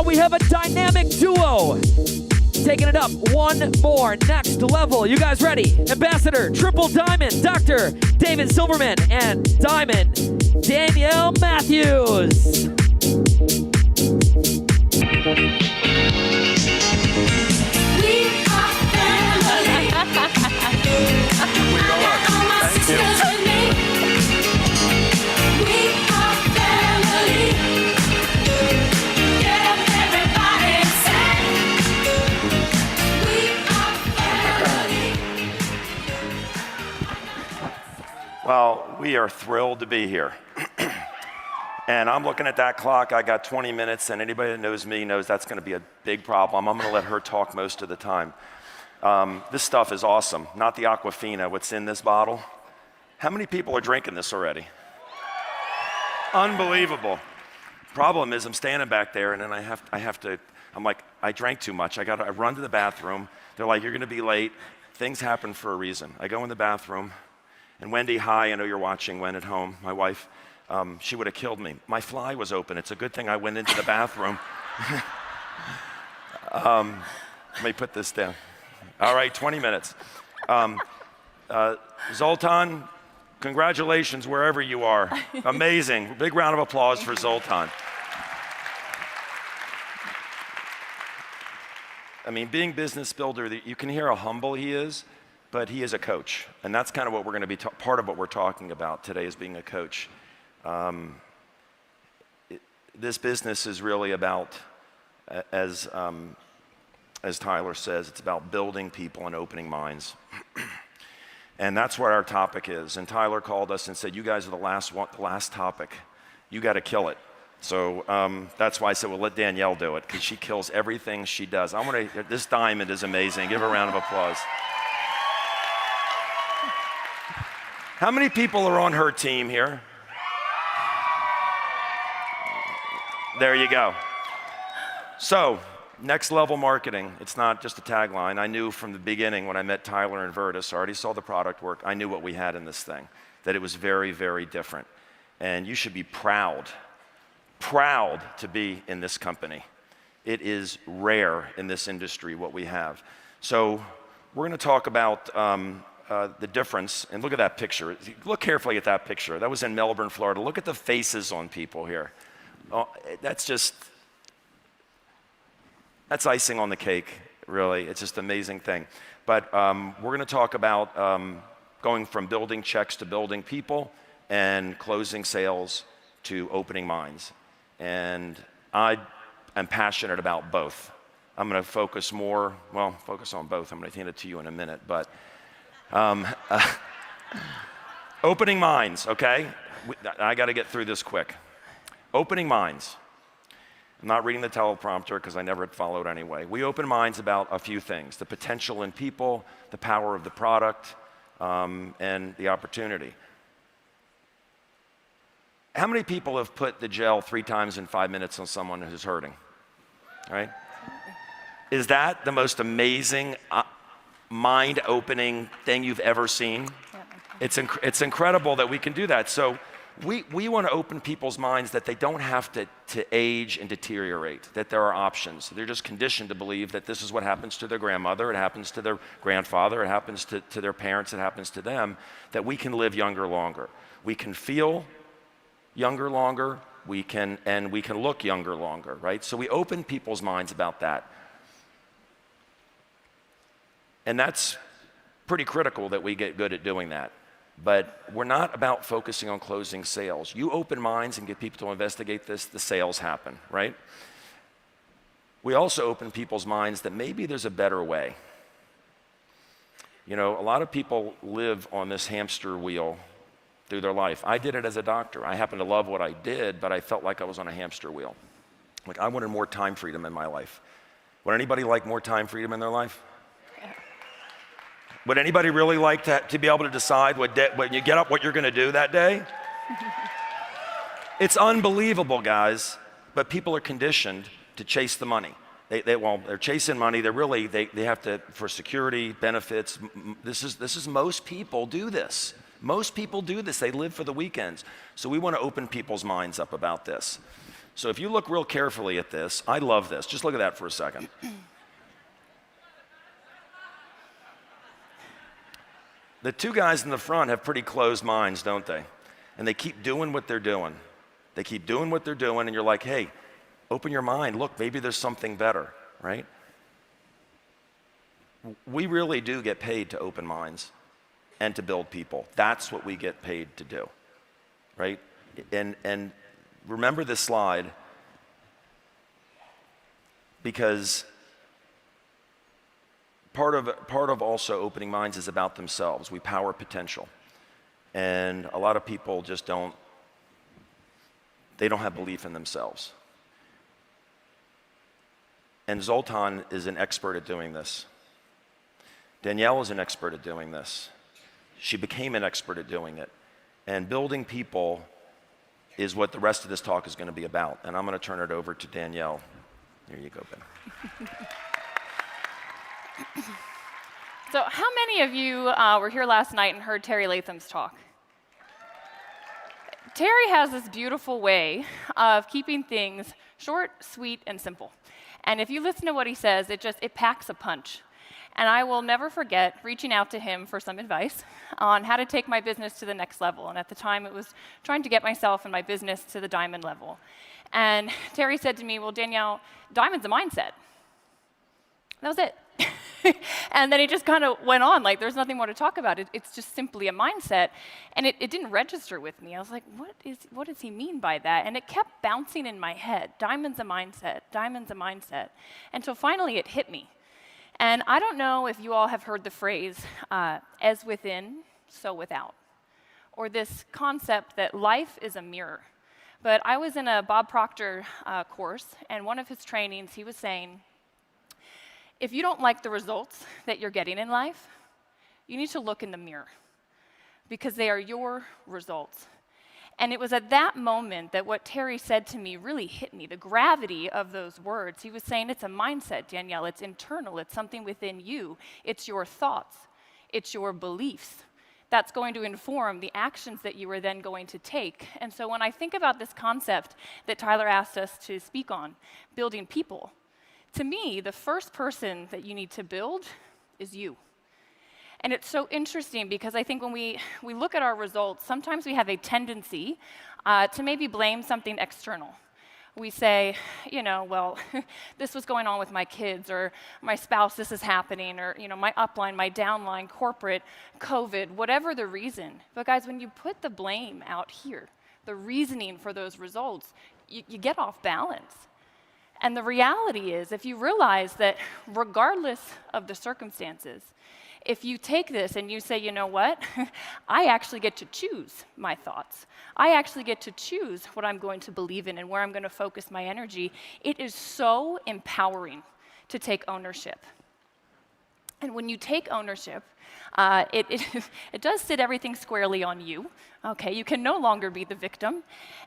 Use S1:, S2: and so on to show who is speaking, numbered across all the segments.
S1: We have a dynamic duo taking it up one more next level. You guys ready? Ambassador, Triple Diamond, Dr. David Silverman, and Diamond Danielle Matthews.
S2: We are family.
S3: We are. Thank you.
S2: We are family. Get up, everybody, and sing. We are family.
S3: Well, we are thrilled to be here. And I'm looking at that clock. I got 20 minutes, and anybody that knows me knows that's going to be a big problem. I'm going to let her talk most of the time. This stuff is awesome. Not the Aquafina, what's in this bottle. How many people are drinking this already? Unbelievable. Problem is, I'm standing back there, and then I have to. I'm like, I drank too much. I run to the bathroom. They're like, you're going to be late. Things happen for a reason. I go in the bathroom, and Wendy, hi. I know you're watching. Wen at home, my wife. She would have killed me. My fly was open. It's a good thing I went into the bathroom. Let me put this down. All right, 20 minutes. Zoltan, congratulations wherever you are. Amazing. Big round of applause for Zoltan. I mean, being business builder, you can hear how humble he is, but he is a coach. And that's kind of what we're going to be, part of what we're talking about today is being a coach. This business is really about, as Tyler says, it's about building people and opening minds. And that's what our topic is. And Tyler called us and said, you guys are the last topic. You got to kill it. So that's why I said, well, let Danielle do it, because she kills everything she does. This diamond is amazing. Give her a round of applause. How many people are on her team here? There you go. So, next level marketing. It's not just a tagline. I knew from the beginning when I met Tyler and Virtus, I already saw the product work. I knew what we had in this thing, that it was very, very different. And you should be proud to be in this company. It is rare in this industry what we have. So, we're going to talk about the difference. And look at that picture. Look carefully at that picture. That was in Melbourne, Florida. Look at the faces on people here. Oh, that's icing on the cake, really. It's just an amazing thing. But we're going to talk about going from building checks to building people and closing sales to opening minds. And I am passionate about both. I'm going to focus on both. I'm going to hand it to you in a minute. But opening minds, okay? I got to get through this quick. Opening minds. I'm not reading the teleprompter because I never followed anyway. We open minds about a few things: the potential in people, the power of the product, and the opportunity. How many people have put the gel 3 times in 5 minutes on someone who's hurting? Right? Is that the most amazing, mind-opening thing you've ever seen? It's incredible that we can do that. So we want to open people's minds that they don't have to age and deteriorate, that there are options. They're just conditioned to believe that this is what happens to their grandmother, it happens to their grandfather, it happens to their parents, it happens to them, that we can live younger longer. We can feel younger longer, we can look younger longer, right? So we open people's minds about that. And that's pretty critical that we get good at doing that. But we're not about focusing on closing sales. You open minds and get people to investigate this, the sales happen, right? We also open people's minds that maybe there's a better way. You know, a lot of people live on this hamster wheel through their life. I did it as a doctor. I happen to love what I did, but I felt like I was on a hamster wheel. Like, I wanted more time freedom in my life. Would anybody like more time freedom in their life? Would anybody really like to be able to decide when you get up what you're going to do that day? It's unbelievable, guys, but people are conditioned to chase the money. They're chasing money. They have to, for security, benefits. This is most people do this. Most people do this. They live for the weekends. So we want to open people's minds up about this. So if you look real carefully at this, I love this. Just look at that for a second. The two guys in the front have pretty closed minds, don't they? And they keep doing what they're doing. They keep doing what they're doing, and you're like, hey, open your mind. Look, maybe there's something better, right? We really do get paid to open minds and to build people. That's what we get paid to do, right? And remember this slide, because part of also opening minds is about themselves. We power potential. And a lot of people just don't have belief in themselves. And Zoltan is an expert at doing this. Danielle is an expert at doing this. She became an expert at doing it. And building people is what the rest of this talk is going to be about. And I'm going to turn it over to Danielle. Here you go, Ben.
S4: So how many of you were here last night and heard Terry Latham's talk? Terry has this beautiful way of keeping things short, sweet, and simple. And if you listen to what he says, it packs a punch. And I will never forget reaching out to him for some advice on how to take my business to the next level. And at the time, it was trying to get myself and my business to the diamond level. And Terry said to me, well, Danielle, diamond's a mindset. That was it. And then he just kind of went on, like there's nothing more to talk about. It's just simply a mindset. And it didn't register with me. I was like, what does he mean by that? And it kept bouncing in my head. Diamond's a mindset, diamond's a mindset. Until finally it hit me. And I don't know if you all have heard the phrase, as within, so without. Or this concept that life is a mirror. But I was in a Bob Proctor course, and one of his trainings, he was saying, if you don't like the results that you're getting in life, you need to look in the mirror, because they are your results. And it was at that moment that what Terry said to me really hit me, the gravity of those words. He was saying, it's a mindset, Danielle. It's internal. It's something within you. It's your thoughts. It's your beliefs. That's going to inform the actions that you are then going to take. And so when I think about this concept that Tyler asked us to speak on, building people, to me, the first person that you need to build is you. And it's so interesting because I think when we look at our results, sometimes we have a tendency to maybe blame something external. We say, well, this was going on with my kids, or my spouse, this is happening, or my upline, my downline, corporate, COVID, whatever the reason. But guys, when you put the blame out here, the reasoning for those results, you get off balance. And the reality is, if you realize that regardless of the circumstances, if you take this and you say, you know what, I actually get to choose my thoughts. I actually get to choose what I'm going to believe in and where I'm going to focus my energy. It is so empowering to take ownership. And when you take ownership, it does sit everything squarely on you. Okay, you can no longer be the victim.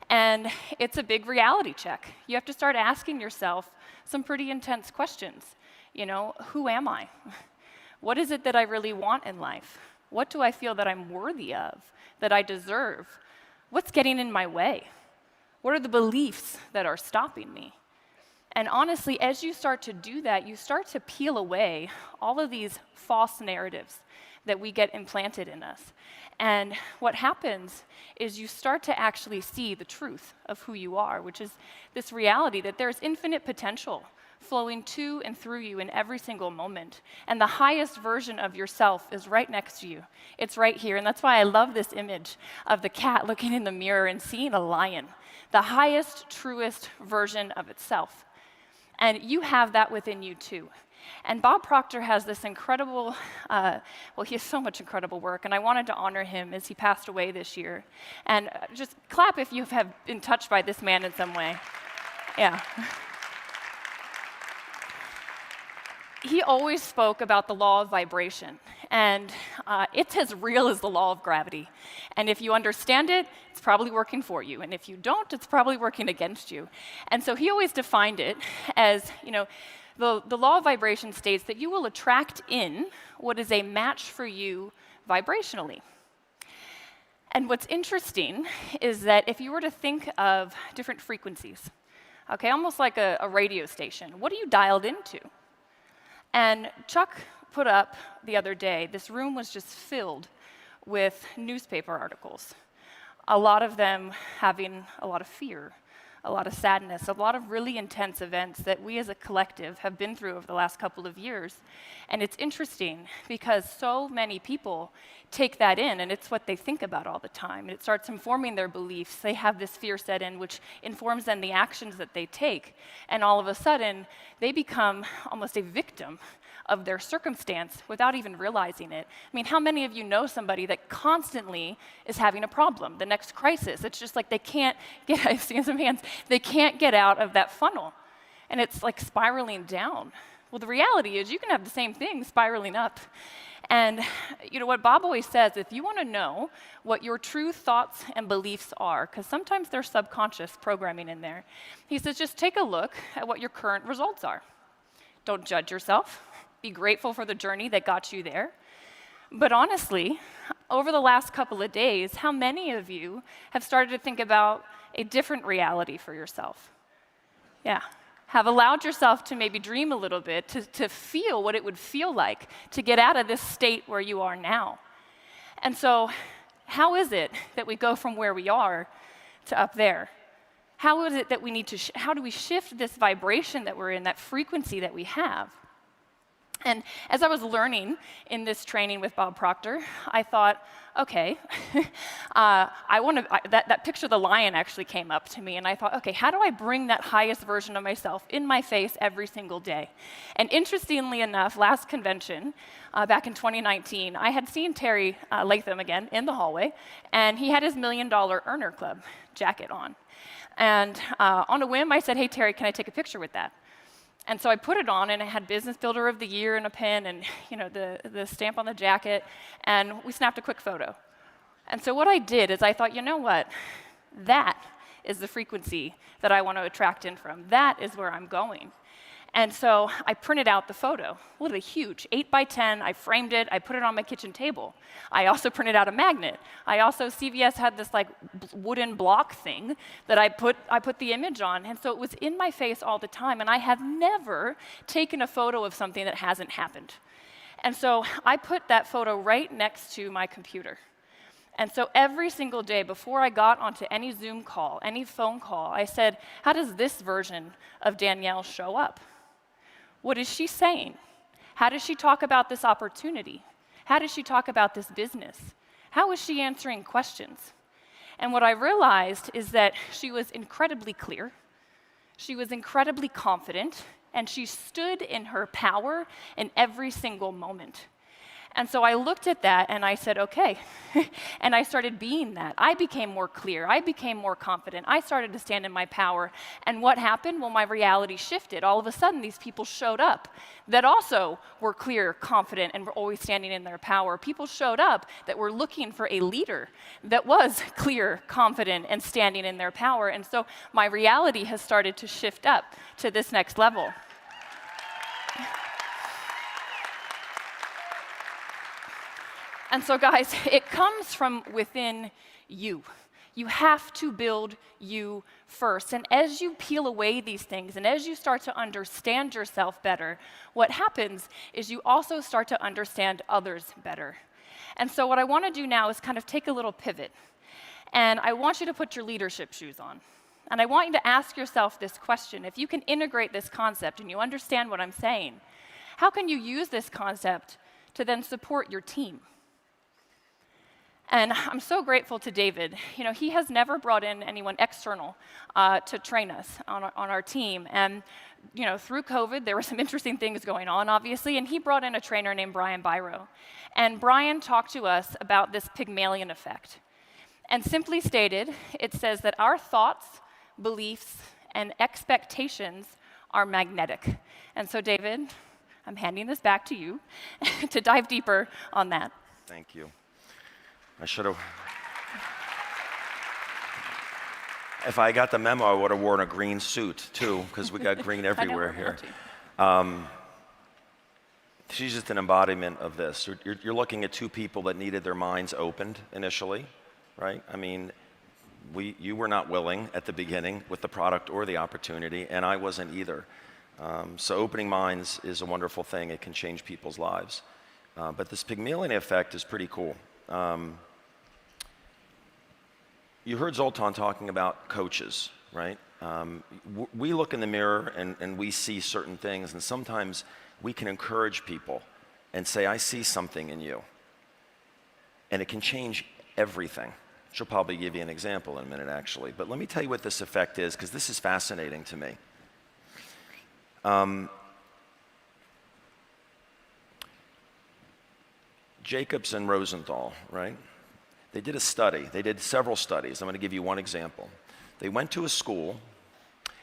S4: And it's a big reality check. You have to start asking yourself some pretty intense questions. Who am I? What is it that I really want in life? What do I feel that I'm worthy of, that I deserve? What's getting in my way? What are the beliefs that are stopping me? And honestly, as you start to do that, you start to peel away all of these false narratives that we get implanted in us. And what happens is you start to actually see the truth of who you are, which is this reality that there's infinite potential flowing to and through you in every single moment. And the highest version of yourself is right next to you. It's right here. And that's why I love this image of the cat looking in the mirror and seeing a lion, the highest, truest version of itself. And you have that within you too. And Bob Proctor has this incredible, he has so much incredible work, and I wanted to honor him as he passed away this year. And just clap if you have been touched by this man in some way. Yeah. He always spoke about the law of vibration, and it's as real as the law of gravity. And if you understand it, it's probably working for you. And if you don't, it's probably working against you. And so he always defined it as, the law of vibration states that you will attract in what is a match for you vibrationally. And what's interesting is that if you were to think of different frequencies, okay, almost like a radio station. What are you dialed into? And Chuck put up the other day, this room was just filled with newspaper articles, a lot of them having a lot of fear, a lot of sadness, a lot of really intense events that we as a collective have been through over the last couple of years. And it's interesting because so many people take that in, and it's what they think about all the time. And it starts informing their beliefs. They have this fear set in, which informs then the actions that they take. And all of a sudden, they become almost a victim of their circumstance without even realizing it. I mean, how many of you know somebody that constantly is having a problem, the next crisis? It's just like they can't get, I've seen some hands, they can't get out of that funnel. And it's like spiraling down. Well, the reality is you can have the same thing spiraling up. And you know what Bob always says, if you want to know what your true thoughts and beliefs are, because sometimes there's subconscious programming in there, he says just take a look at what your current results are. Don't judge yourself. Be grateful for the journey that got you there. But honestly, over the last couple of days, how many of you have started to think about a different reality for yourself? Yeah. Have allowed yourself to maybe dream a little bit, to feel what it would feel like to get out of this state where you are now. And so, how is it that we go from where we are to up there? How is it that we need to, how do we shift this vibration that we're in, that frequency that we have? And as I was learning in this training with Bob Proctor, I thought, okay, that picture of the lion actually came up to me, and I thought, okay, how do I bring that highest version of myself in my face every single day? And interestingly enough, last convention, back in 2019, I had seen Terry Latham again in the hallway, and he had his $1 Million Earner Club jacket on. And on a whim, I said, hey, Terry, can I take a picture with that? And so I put it on, and it had Business Builder of the Year and a pin and the stamp on the jacket, and we snapped a quick photo. And so what I did is I thought, you know what? That is the frequency that I want to attract in from. That is where I'm going. And so I printed out the photo, literally huge, 8 by 10. I framed it. I put it on my kitchen table. I also printed out a magnet. CVS had this like wooden block thing that I put the image on. And so it was in my face all the time. And I have never taken a photo of something that hasn't happened. And so I put that photo right next to my computer. And so every single day before I got onto any Zoom call, any phone call, I said, how does this version of Danielle show up? What is she saying? How does she talk about this opportunity? How does she talk about this business? How is she answering questions? And what I realized is that she was incredibly clear, she was incredibly confident, and she stood in her power in every single moment. And so I looked at that and I said, okay. And I started being that. I became more clear. I became more confident. I started to stand in my power. And what happened? Well, my reality shifted. All of a sudden, these people showed up that also were clear, confident, and were always standing in their power. People showed up that were looking for a leader that was clear, confident, and standing in their power. And so my reality has started to shift up to this next level. And so, guys, it comes from within you. You have to build you first. And as you peel away these things, and as you start to understand yourself better, what happens is you also start to understand others better. And so what I want to do now is kind of take a little pivot. And I want you to put your leadership shoes on. And I want you to ask yourself this question. If you can integrate this concept and you understand what I'm saying, how can you use this concept to then support your team? And I'm so grateful to David. You know, he has never brought in anyone external to train us on our team. And, you know, through COVID, there were some interesting things going on, obviously, and he brought in a trainer named Brian Biro. And Brian talked to us about this Pygmalion effect. And simply stated, it says that our thoughts, beliefs, and expectations are magnetic. And so, David, I'm handing this back to you to dive deeper on that.
S3: Thank you. I should have. If I got the memo, I would have worn a green suit too, because we got green everywhere here. She's just an embodiment of this. You're looking at two people that needed their minds opened initially, right? I mean, You were not willing at the beginning with the product or the opportunity, and I wasn't either. So opening minds is a wonderful thing. It can change people's lives. But this Pygmalion effect is pretty cool. You heard Zoltan talking about coaches, right? We look in the mirror and we see certain things, and sometimes we can encourage people and say, I see something in you. And it can change everything. She'll probably give you an example in a minute, actually. But let me tell you what this effect is, because this is fascinating to me. Jacobs and Rosenthal, right? They did a study. They did several studies. I'm going to give you one example. They went to a school,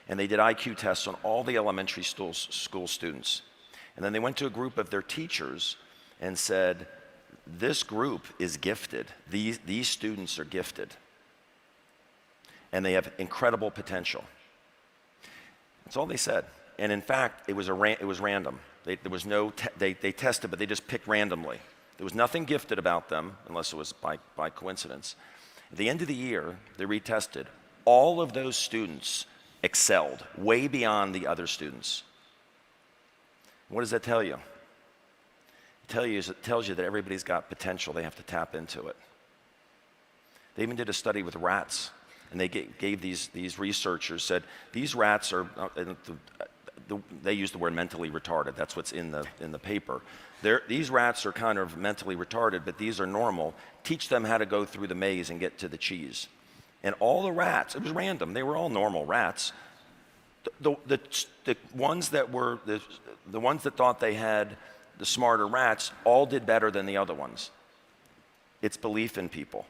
S3: and they did IQ tests on all the elementary school students. And then they went to a group of their teachers and said, this group is gifted. These students are gifted. And they have incredible potential. That's all they said. And in fact, it was random. They tested, but they just picked randomly. There was nothing gifted about them, unless it was by coincidence. At the end of the year, they retested. All of those students excelled, way beyond the other students. What does that tell you? It tells you that everybody's got potential. They have to tap into it. They even did a study with rats, and they gave these researchers, said, these rats are, they used the word mentally retarded. That's what's in the paper. These rats are kind of mentally retarded, but these are normal. Teach them how to go through the maze and get to the cheese. And all the rats, it was random. They were all normal rats. The ones that were the ones that thought they had the smarter rats all did better than the other ones. It's belief in people.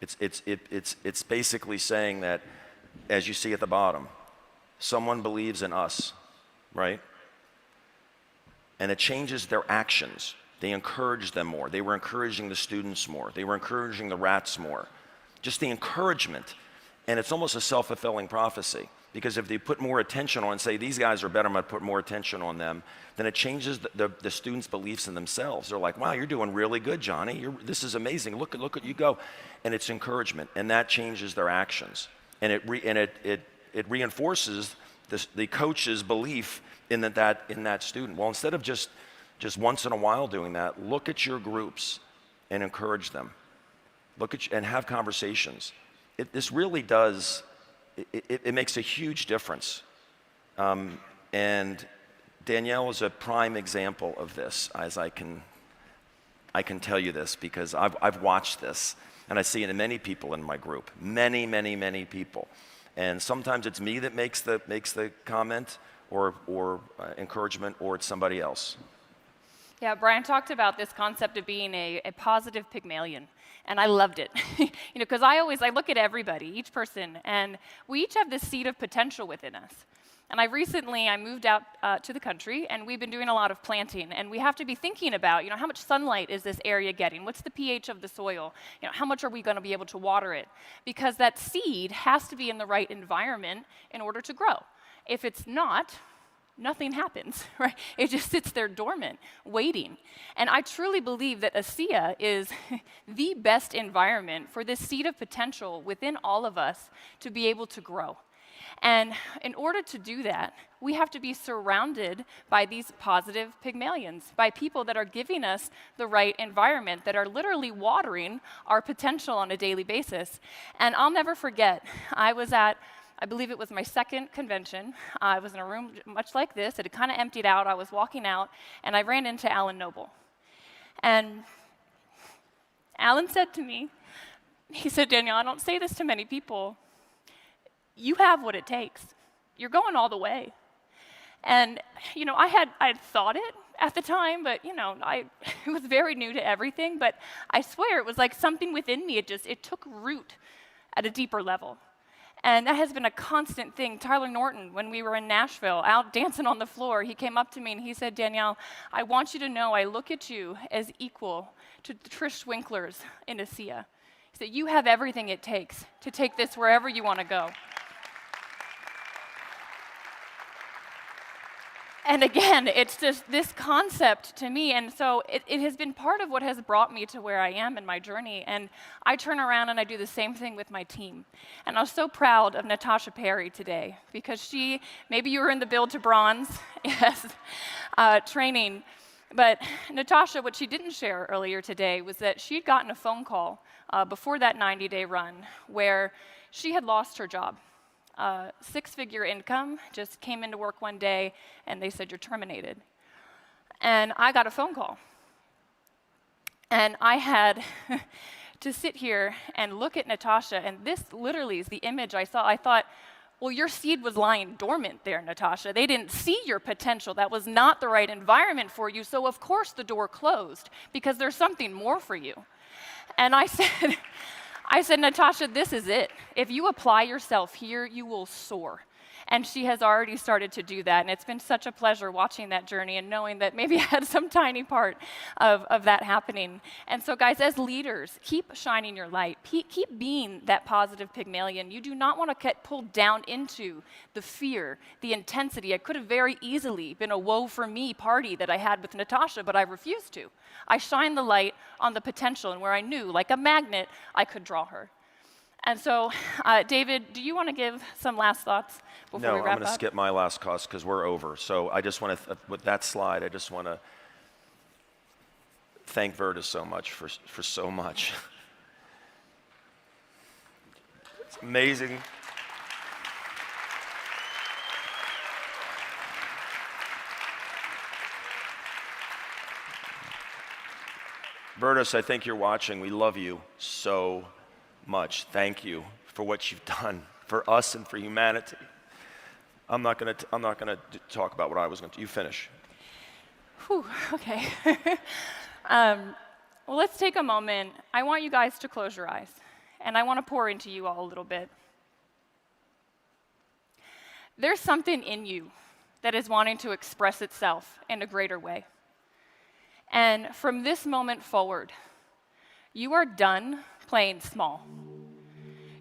S3: It's basically saying that, as you see at the bottom, someone believes in us, right? And it changes their actions. They encourage them more. They were encouraging the students more. They were encouraging the rats more. Just the encouragement. And it's almost a self-fulfilling prophecy. Because if they put more attention on, say, these guys are better, I'm going to put more attention on them, then it changes the students' beliefs in themselves. They're like, wow, you're doing really good, Johnny. This is amazing. Look at you go. And it's encouragement. And that changes their actions. And it reinforces the coach's belief in that student. Well, instead of just once in a while doing that, look at your groups and encourage them. And have conversations. This really does. It makes a huge difference. And Danielle is a prime example of this, as I can tell you this because I've watched this, and I see it in many people in my group, many people. And sometimes it's me that makes the comment or encouragement, or it's somebody else.
S4: Yeah, Brian talked about this concept of being a positive Pygmalion, and I loved it. Because I look at everybody, each person, and we each have this seed of potential within us. And I moved out to the country, and we've been doing a lot of planting, and we have to be thinking about, how much sunlight is this area getting? What's the pH of the soil? How much are we going to be able to water it? Because that seed has to be in the right environment in order to grow. If it's not, nothing happens, right? It just sits there dormant, waiting. And I truly believe that ASEA is the best environment for this seed of potential within all of us to be able to grow. And in order to do that, we have to be surrounded by these positive Pygmalions, by people that are giving us the right environment, that are literally watering our potential on a daily basis. And I'll never forget, I believe it was my second convention. I was in a room much like this. It had kind of emptied out. I was walking out, and I ran into Alan Noble. And Alan said to me, he said, Danielle, I don't say this to many people. You have what it takes. You're going all the way. And, I had thought it at the time, but, it was very new to everything. But I swear it was like something within me. It took root at a deeper level. And that has been a constant thing. Tyler Norton, when we were in Nashville, out dancing on the floor, he came up to me and he said, Danielle, I want you to know I look at you as equal to the Trish Swinklers in ASEA. He said, you have everything it takes to take this wherever you want to go. And again, it's just this concept to me. And so it has been part of what has brought me to where I am in my journey. And I turn around and I do the same thing with my team. And I was so proud of Natasha Perry today because she, maybe you were in the Build to Bronze, yes, training. But Natasha, what she didn't share earlier today was that she'd gotten a phone call before that 90-day run where she had lost her job. Six-figure income, just came into work one day and they said, you're terminated. And I got a phone call. And I had to sit here and look at Natasha, and this literally is the image I saw. I thought, well, your seed was lying dormant there, Natasha. They didn't see your potential. That was not the right environment for you, so of course the door closed because there's something more for you. And I said, Natasha, this is it. If you apply yourself here, you will soar. And she has already started to do that. And it's been such a pleasure watching that journey and knowing that maybe I had some tiny part of that happening. And so, guys, as leaders, keep shining your light. Keep being that positive Pygmalion. You do not want to get pulled down into the fear, the intensity. It could have very easily been a woe for me party that I had with Natasha, but I refused to. I shined the light on the potential and where I knew, like a magnet, I could draw her. And so, David, do you want to give some last thoughts before we wrap up?
S3: No, I'm going to skip my last cost because we're over. So I just want to, with that slide, I just want to thank Virtus so much for so much. It's amazing. Virtus, I think you're watching. We love you so much. Thank you for what you've done for us and for humanity. I'm not going to talk about what I was going to. You finish.
S4: Whew, okay. Well, let's take a moment. I want you guys to close your eyes, and I want to pour into you all a little bit. There's something in you that is wanting to express itself in a greater way. And from this moment forward, you are done playing small.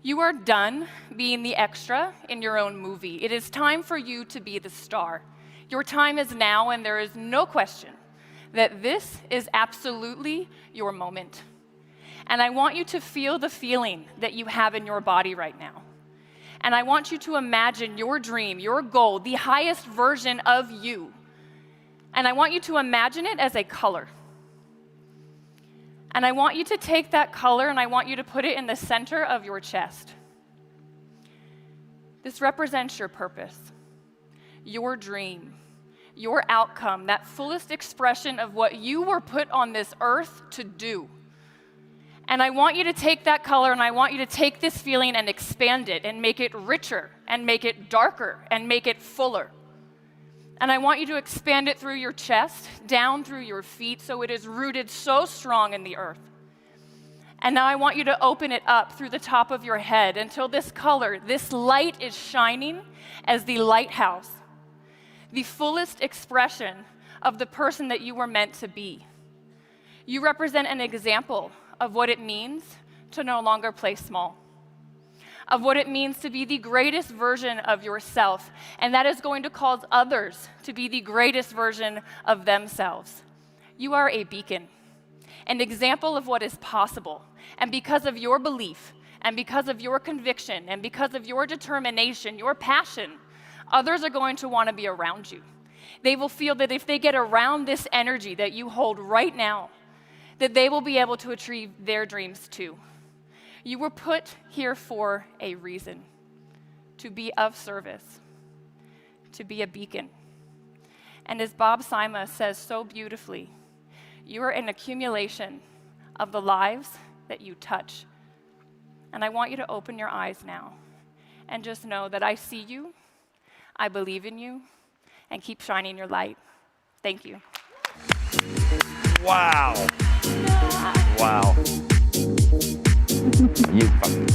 S4: You are done being the extra in your own movie. It is time for you to be the star. Your time is now, and there is no question that this is absolutely your moment. And I want you to feel the feeling that you have in your body right now. And I want you to imagine your dream, your goal, the highest version of you. And I want you to imagine it as a color. And I want you to take that color and I want you to put it in the center of your chest. This represents your purpose, your dream, your outcome, that fullest expression of what you were put on this earth to do. And I want you to take that color and I want you to take this feeling and expand it and make it richer and make it darker and make it fuller. And I want you to expand it through your chest, down through your feet, so it is rooted so strong in the earth. And now I want you to open it up through the top of your head until this color, this light is shining as the lighthouse, the fullest expression of the person that you were meant to be. You represent an example of what it means to no longer play small, of what it means to be the greatest version of yourself, and that is going to cause others to be the greatest version of themselves. You are a beacon, an example of what is possible, and because of your belief, and because of your conviction, and because of your determination, your passion, others are going to want to be around you. They will feel that if they get around this energy that you hold right now, that they will be able to achieve their dreams too. You were put here for a reason, to be of service, to be a beacon. And as Bob Sima says so beautifully, you are an accumulation of the lives that you touch. And I want you to open your eyes now and just know that I see you, I believe in you, and keep shining your light. Thank you.
S3: Wow. Wow. You fucking